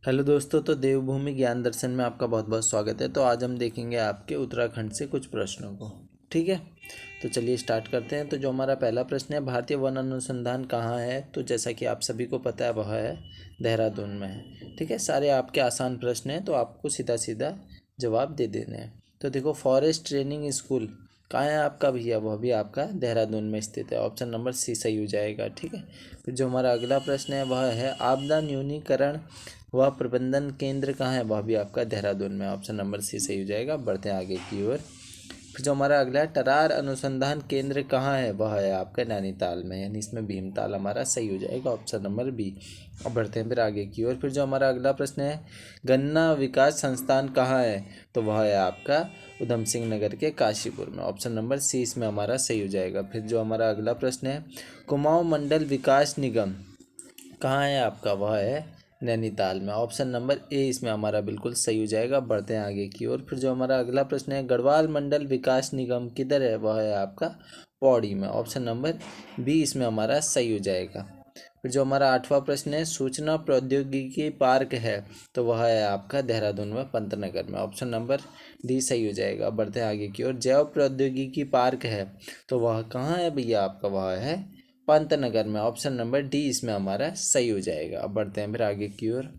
Hello दोस्तों, तो देवभूमि ज्ञान दर्शन में आपका बहुत बहुत स्वागत है। तो आज हम देखेंगे आपके उत्तराखंड से कुछ प्रश्नों को। ठीक है, तो चलिए स्टार्ट करते हैं। तो जो हमारा पहला प्रश्न है, भारतीय वन अनुसंधान कहाँ है? तो जैसा कि आप सभी को पता है, वह है देहरादून में है। ठीक है, सारे आपके आसान प्रश्न हैं, तो आपको सीधा सीधा जवाब दे देने हैं। तो देखो, फॉरेस्ट ट्रेनिंग स्कूल कहाँ है आपका भैया? वह भी आपका देहरादून में स्थित है। ऑप्शन नंबर सी सही हो जाएगा। ठीक है, फिर जो हमारा अगला प्रश्न है, वह है आपदा न्यूनीकरण वह प्रबंधन केंद्र कहाँ है? वह भी आपका देहरादून में। ऑप्शन नंबर सी सही हो जाएगा। बढ़ते हैं आगे की ओर। फिर जो हमारा अगला है, टरार अनुसंधान केंद्र कहाँ है? वह है आपका नैनीताल में, यानी इसमें भीमताल हमारा सही हो जाएगा। Option number B. अब बढ़ते हैं फिर आगे की ओर। फिर जो हमारा अगला प्रश्न है, गन्ना विकास संस्थान कहाँ है? तो वह है आपका उधम सिंह नगर के काशीपुर में। ऑप्शन नंबर सी इसमें हमारा सही हो जाएगा। फिर जो हमारा अगला प्रश्न है, कुमाऊं मंडल विकास निगम कहाँ है आपका? वह है नैनीताल में। ऑप्शन नंबर ए इसमें हमारा बिल्कुल सही हो जाएगा। बढ़ते हैं आगे की ओर। फिर जो हमारा अगला प्रश्न है, गढ़वाल मंडल विकास निगम किधर है? वह है आपका पौड़ी में। ऑप्शन नंबर बी इसमें हमारा सही हो जाएगा। फिर जो हमारा आठवां प्रश्न है, सूचना प्रौद्योगिकी पार्क है, तो वह है आपका देहरादून में पंतनगर में। ऑप्शन नंबर डी सही हो जाएगा। बढ़ते हैं आगे की ओर। जैव प्रौद्योगिकी पार्क है, तो वह कहाँ है भैया आपका? वह है पंतनगर में। ऑप्शन नंबर डी इसमें हमारा सही हो जाएगा। अब बढ़ते हैं फिर आगे की ओर।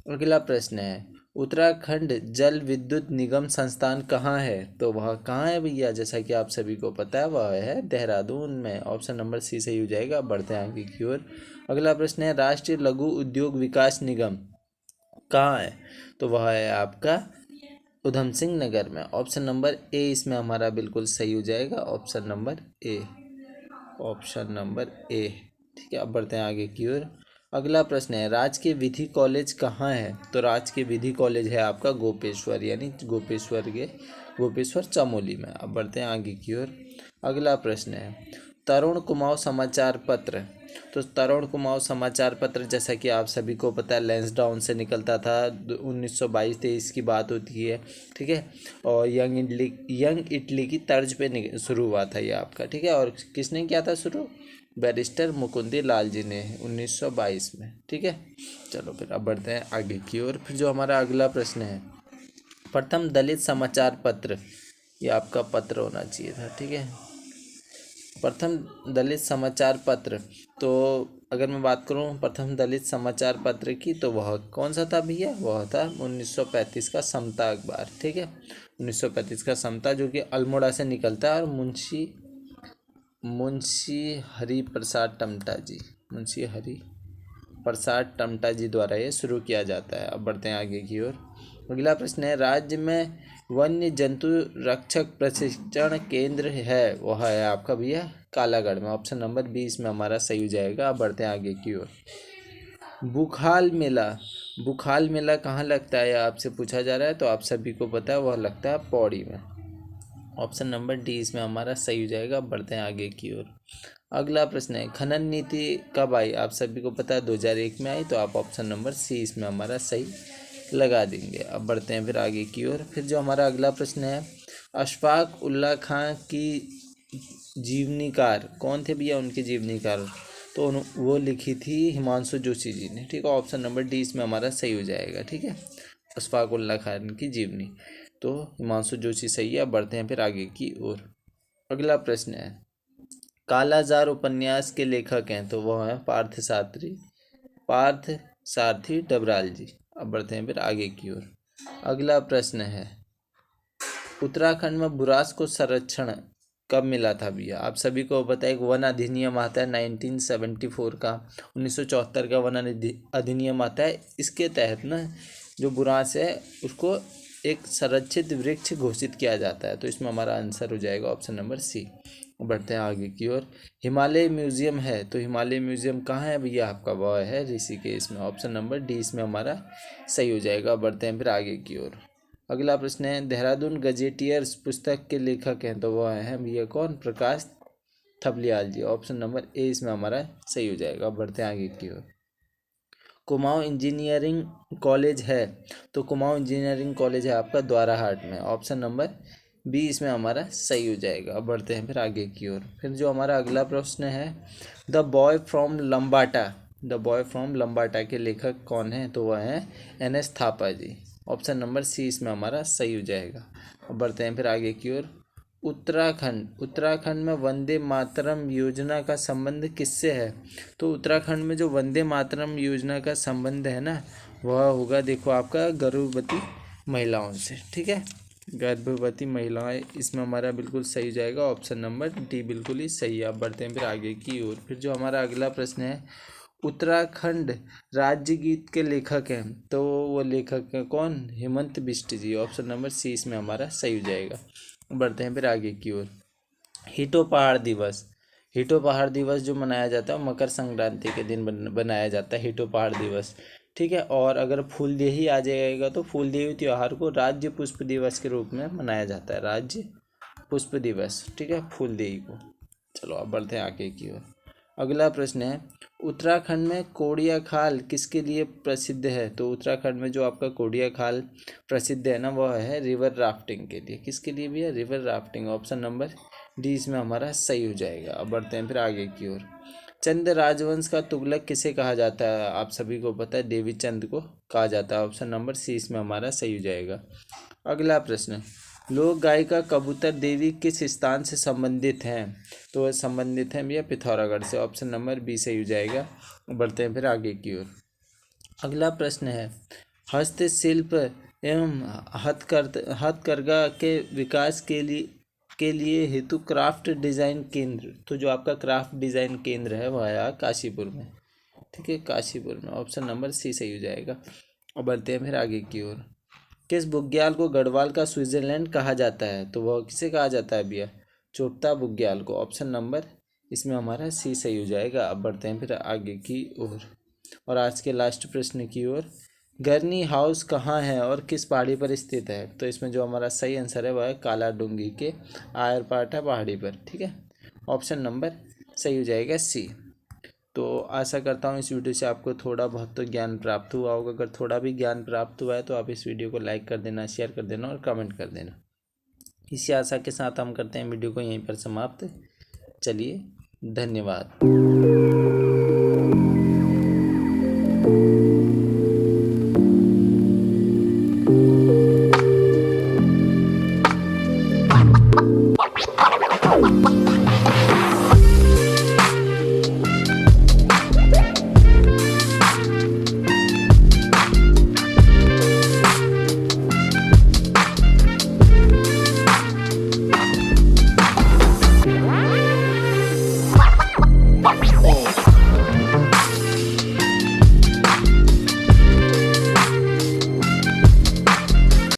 अगला प्रश्न है, उत्तराखंड जल विद्युत निगम संस्थान कहाँ है? तो वह कहाँ है भैया? जैसा कि आप सभी को पता है, वह है देहरादून में। ऑप्शन नंबर सी सही हो जाएगा। बढ़ते हैं आगे की ओर। अगला प्रश्न है, राष्ट्रीय लघु उद्योग विकास निगम कहाँ है? तो वह है आपका उधम सिंह नगर में। ऑप्शन नंबर ए इसमें हमारा बिल्कुल सही हो जाएगा। Option number A. Option number A. ठीक है, अब बढ़ते हैं आगे की ओर। अगला प्रश्न है, राजकीय विधि कॉलेज कहाँ है? तो राजकीय विधि कॉलेज है आपका गोपेश्वर, यानी गोपेश्वर चमोली में। अब बढ़ते हैं आगे की ओर। अगला प्रश्न है, तरुण कुमाऊं समाचार पत्र। तो तरुण कुमाऊं समाचार पत्र, जैसा कि आप सभी को पता है, लैंसडाउन से निकलता था। 1922-23 की बात होती है। ठीक है, और यंग इटली की तर्ज पे शुरू हुआ था ये आपका। ठीक है, और किसने किया था शुरू? बैरिस्टर मुकुंदी लाल जी ने 1922 में। ठीक है, चलो फिर अब बढ़ते हैं आगे की ओर। फिर जो हमारा अगला प्रश्न है, प्रथम दलित समाचार पत्र, ये आपका पत्र होना चाहिए था। ठीक है, प्रथम दलित समाचार पत्र। तो अगर मैं बात करूं प्रथम दलित समाचार पत्र की, तो वह कौन सा था भैया? वह था 1935 का समता अखबार। ठीक है, 1935 का समता, जो कि अल्मोड़ा से निकलता है, और मुंशी हरि प्रसाद टमटा जी मुंशी हरि प्रसाद टमटा जी द्वारा ये शुरू किया जाता है। अब बढ़ते हैं आगे की ओर। अगला प्रश्न है, राज्य में वन्य जंतु रक्षक प्रशिक्षण केंद्र है, वह है आपका भैया कालागढ़ में। ऑप्शन नंबर बी इसमें हमारा सही हो जाएगा। अब बढ़ते हैं आगे की ओर। बुखाल मेला बुखाल मेला कहाँ लगता है, आपसे पूछा जा रहा है। तो आप सभी को पता है, वह लगता है पौड़ी में। ऑप्शन नंबर डी इसमें हमारा सही हो जाएगा। बढ़ते हैं आगे की ओर। अगला प्रश्न है, खनन नीति कब आई? आप सभी को पता है 2001 में आई। तो आप ऑप्शन नंबर सी इसमें हमारा सही लगा देंगे। अब बढ़ते हैं फिर आगे की ओर। फिर जो हमारा अगला प्रश्न है, अशफाक उल्ला खां की जीवनीकार कौन थे भैया? उनकी जीवनीकार तो वो लिखी थी हिमांशु जोशी जी ने। ठीक है, ऑप्शन नंबर डी इसमें हमारा सही हो जाएगा। ठीक है, अशफाक उल्ला खान की जीवनी, तो हिमांशु जोशी सही है। बढ़ते हैं फिर आगे की ओर। अगला प्रश्न है, कालाजार उपन्यास के लेखक हैं, तो वह है पार्थ सारथी डबराल जी। अब बढ़ते हैं फिर आगे की ओर। अगला प्रश्न है, उत्तराखंड में बुरास को संरक्षण कब मिला था भैया? आप सभी को पता है, एक वन अधिनियम आता है 1974 का, 1974 का वन अधिनियम आता है। इसके तहत ना, जो बुरांस है उसको एक संरक्षित वृक्ष घोषित किया जाता है। तो इसमें हमारा आंसर हो जाएगा ऑप्शन नंबर सी। बढ़ते हैं आगे की ओर। हिमालय म्यूजियम है, तो हिमालय म्यूजियम कहाँ है भैया आपका? वह है ऋषिकेश में। ऑप्शन नंबर डी इसमें हमारा सही हो जाएगा। बढ़ते हैं फिर आगे की ओर। अगला प्रश्न है, देहरादून गजेटियर्स पुस्तक के लेखक हैं, तो वह हैं भैया कौन? प्रकाश थपलियाल जी। ऑप्शन नंबर ए इसमें हमारा सही हो जाएगा। बढ़ते हैं आगे की ओर। कुमाऊं इंजीनियरिंग कॉलेज है, तो कुमाऊं इंजीनियरिंग कॉलेज है आपका द्वाराहाट में। ऑप्शन नंबर बी इसमें हमारा सही हो जाएगा। अब बढ़ते हैं फिर आगे की ओर। फिर जो हमारा अगला प्रश्न है, the boy from Lambata the boy from Lambata के लेखक कौन है? तो वह है NS Thapa ji. Option number C इसमें हमारा सही हो जाएगा। अब बढ़ते हैं फिर आगे की ओर। उत्तराखंड में वंदे मातरम योजना का संबंध किससे है? तो उत्तराखंड में जो वंदे मातरम योजना का संबंध है ना, वह होगा देखो आपका गर्भवती महिलाओं से। ठीक है, गर्भवती महिलाएं इसमें हमारा बिल्कुल सही हो जाएगा। ऑप्शन नंबर डी बिल्कुल ही सही है। अब बढ़ते हैं फिर आगे की ओर। फिर जो हमारा अगला प्रश्न है, उत्तराखंड राज्य गीत के लेखक हैं, तो वो लेखक हैं कौन? हेमंत बिष्ट जी। ऑप्शन नंबर सी इसमें हमारा सही हो जाएगा। बढ़ते हैं फिर आगे की ओर। हिटो पहाड़ दिवस, हिटो पहाड़ दिवस जो मनाया जाता है मकर संक्रांति के दिन बनाया जाता है हिटो पहाड़ दिवस। ठीक है, और अगर फूलदेही आ जाएगा तो फूलदेही त्योहार को राज्य पुष्प दिवस के रूप में मनाया जाता है, राज्य पुष्प दिवस। ठीक है, फूलदेही को। चलो अब बढ़ते हैं आगे की ओर। अगला प्रश्न है, उत्तराखंड में कोड़िया खाल किसके लिए प्रसिद्ध है? तो उत्तराखंड में जो आपका कोड़िया खाल प्रसिद्ध है ना, वह है रिवर राफ्टिंग के लिए। किसके लिए भी है? River rafting. Option number D इसमें हमारा सही हो जाएगा। अब बढ़ते हैं फिर आगे की ओर। चंद राजवंश का तुगलक किसे कहा जाता है? आप सभी को पता है, देवी चंद को कहा जाता है। ऑप्शन नंबर सी इसमें हमारा सही हो जाएगा। अगला प्रश्न, लोक गायिका कबूतर देवी किस स्थान से संबंधित हैं? तो वह संबंधित हैं भैया पिथौरागढ़ से। ऑप्शन नंबर बी सही हो जाएगा। बढ़ते हैं फिर आगे की ओर। अगला प्रश्न है, हस्तशिल्प एवं हथकरघा के विकास के लिए हेतु क्राफ्ट डिजाइन केंद्र, तो जो आपका क्राफ्ट डिजाइन केंद्र है वह है काशीपुर में। ठीक है, काशीपुर में। ऑप्शन नंबर सी सही हो जाएगा। और बढ़ते हैं फिर आगे की ओर। किस बुग्याल को गढ़वाल का स्विट्जरलैंड कहा जाता है? तो वह किसे कहा जाता है भैया? चोपता बुग्याल को। ऑप्शन नंबर इसमें हमारा सी सही हो जाएगा। अब बढ़ते हैं फिर आगे की ओर और आज के लास्ट प्रश्न की ओर। गर्नी हाउस कहाँ है और किस पहाड़ी पर स्थित है? तो इसमें जो हमारा सही आंसर है वह है काला डूंगी के आयरपाटा पहाड़ी पर। ठीक है, ऑप्शन नंबर सही हो जाएगा सी। तो आशा करता हूँ इस वीडियो से आपको थोड़ा बहुत तो ज्ञान प्राप्त हुआ होगा। अगर थोड़ा भी ज्ञान प्राप्त हुआ है तो आप इस वीडियो को लाइक कर देना, शेयर कर देना और कमेंट कर देना। इसी आशा के साथ हम करते हैं वीडियो को यहीं पर समाप्त। चलिए, धन्यवाद।